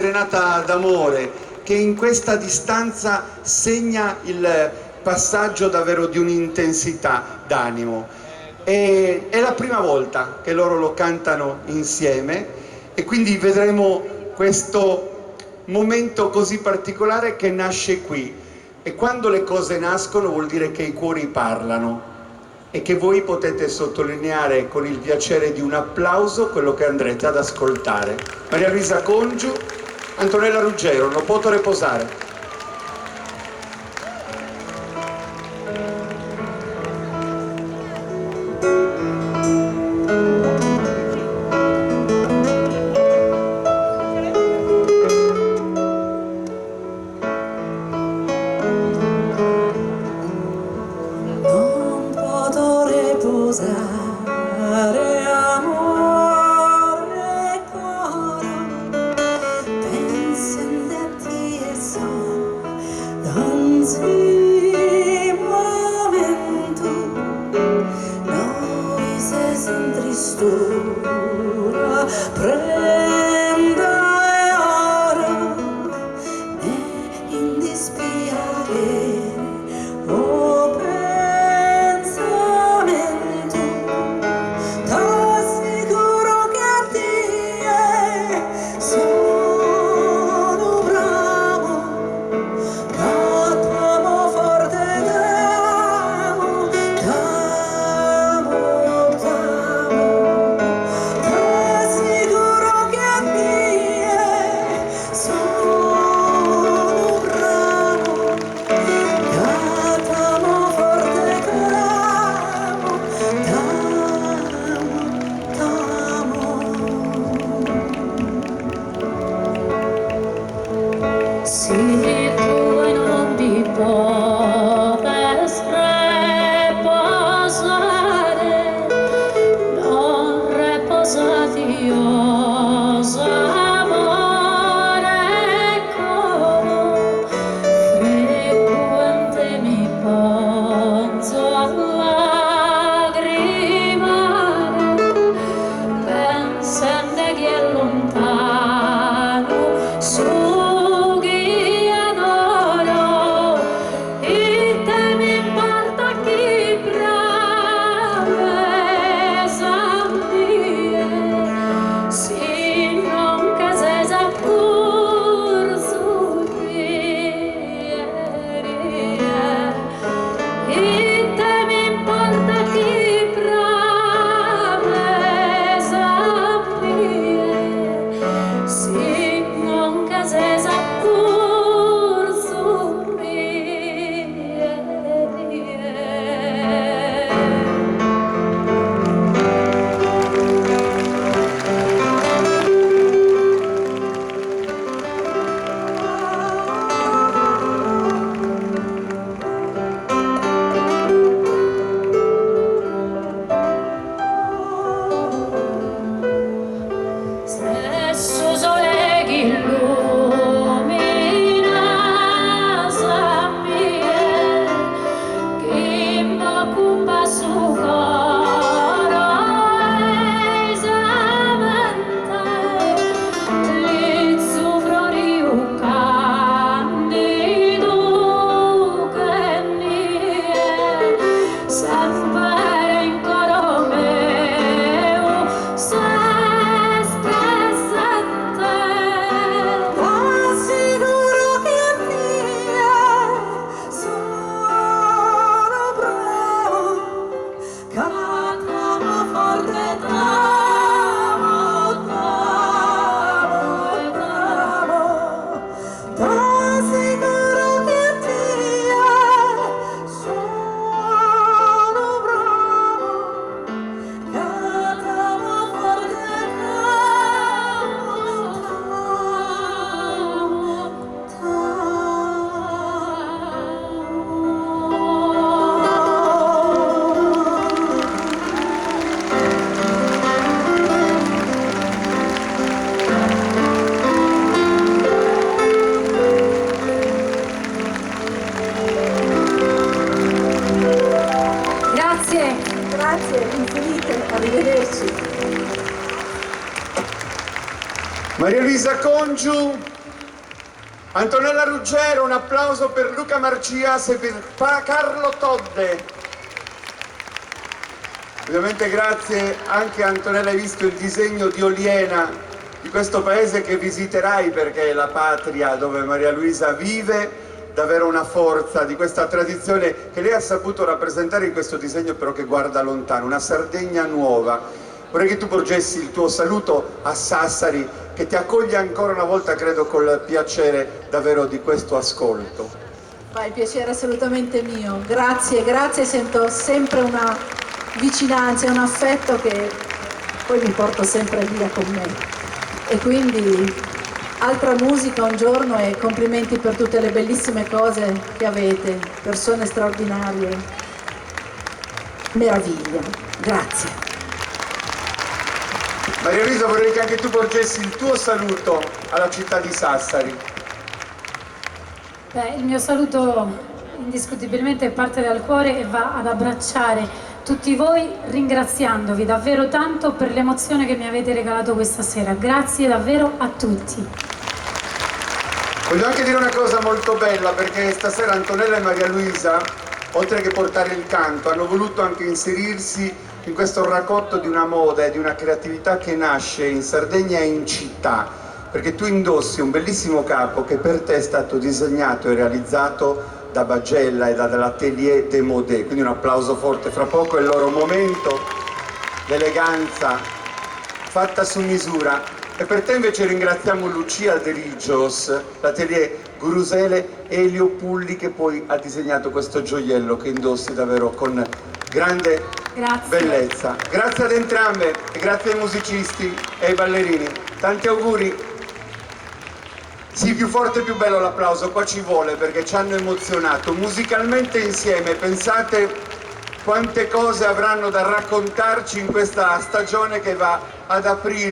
serenata d'amore che in questa distanza segna il passaggio davvero di un'intensità d'animo. È la prima volta che loro lo cantano insieme e quindi vedremo questo momento così particolare che nasce qui. E quando le cose nascono vuol dire che i cuori parlano e che voi potete sottolineare con il piacere di un applauso quello che andrete ad ascoltare. Maria Luisa Congiu, Antonella Ruggero, non posso riposare. Non posso riposare, amore caro, penso in te e so, danzi momento, noi se sin tristura, prenda e ora, ne in dispiacere. Si tu non vi potessi riposare, non riposati io, amore caro, frequente mi penso a lagrimare, pensando che è lontano, grazie infinite, arrivederci. Maria Luisa Congiu. Antonella Ruggero, un applauso per Luca Marcias e per Carlo Todde. Ovviamente grazie anche a Antonella, hai visto il disegno di Oliena, di questo paese che visiterai perché è la patria dove Maria Luisa vive, davvero una forza di questa tradizione che lei ha saputo rappresentare in questo disegno, però che guarda lontano, una Sardegna nuova. Vorrei che tu porgessi il tuo saluto a Sassari, che ti accoglie ancora una volta, credo, col piacere davvero di questo ascolto. Ma il piacere è assolutamente mio, grazie, grazie, sento sempre una vicinanza e un affetto che poi mi porto sempre via con me. E quindi altra musica un giorno e complimenti per tutte le bellissime cose che avete, persone straordinarie, meraviglia, grazie. Maria Luisa, vorrei che anche tu porgessi il tuo saluto alla città di Sassari. Beh, il mio saluto indiscutibilmente parte dal cuore e va ad abbracciare tutti voi, ringraziandovi davvero tanto per l'emozione che mi avete regalato questa sera. Grazie davvero a tutti. Voglio anche dire una cosa molto bella, perché stasera Antonella e Maria Luisa, oltre che portare il canto, hanno voluto anche inserirsi in questo racconto di una moda e di una creatività che nasce in Sardegna e in città, perché tu indossi un bellissimo capo che per te è stato disegnato e realizzato da Bagella e dall'Atelier des Modè, quindi un applauso forte. Fra poco è il loro momento, l'eleganza fatta su misura. E per te invece ringraziamo Lucia Derigios, l'Atelier Gurusele e Elio Pulli, che poi ha disegnato questo gioiello che indossi davvero con grande bellezza. Grazie ad entrambe e grazie ai musicisti e ai ballerini. Tanti auguri. Sì, più forte e più bello l'applauso, qua ci vuole perché ci hanno emozionato. Musicalmente insieme, pensate quante cose avranno da raccontarci in questa stagione che va ad aprire.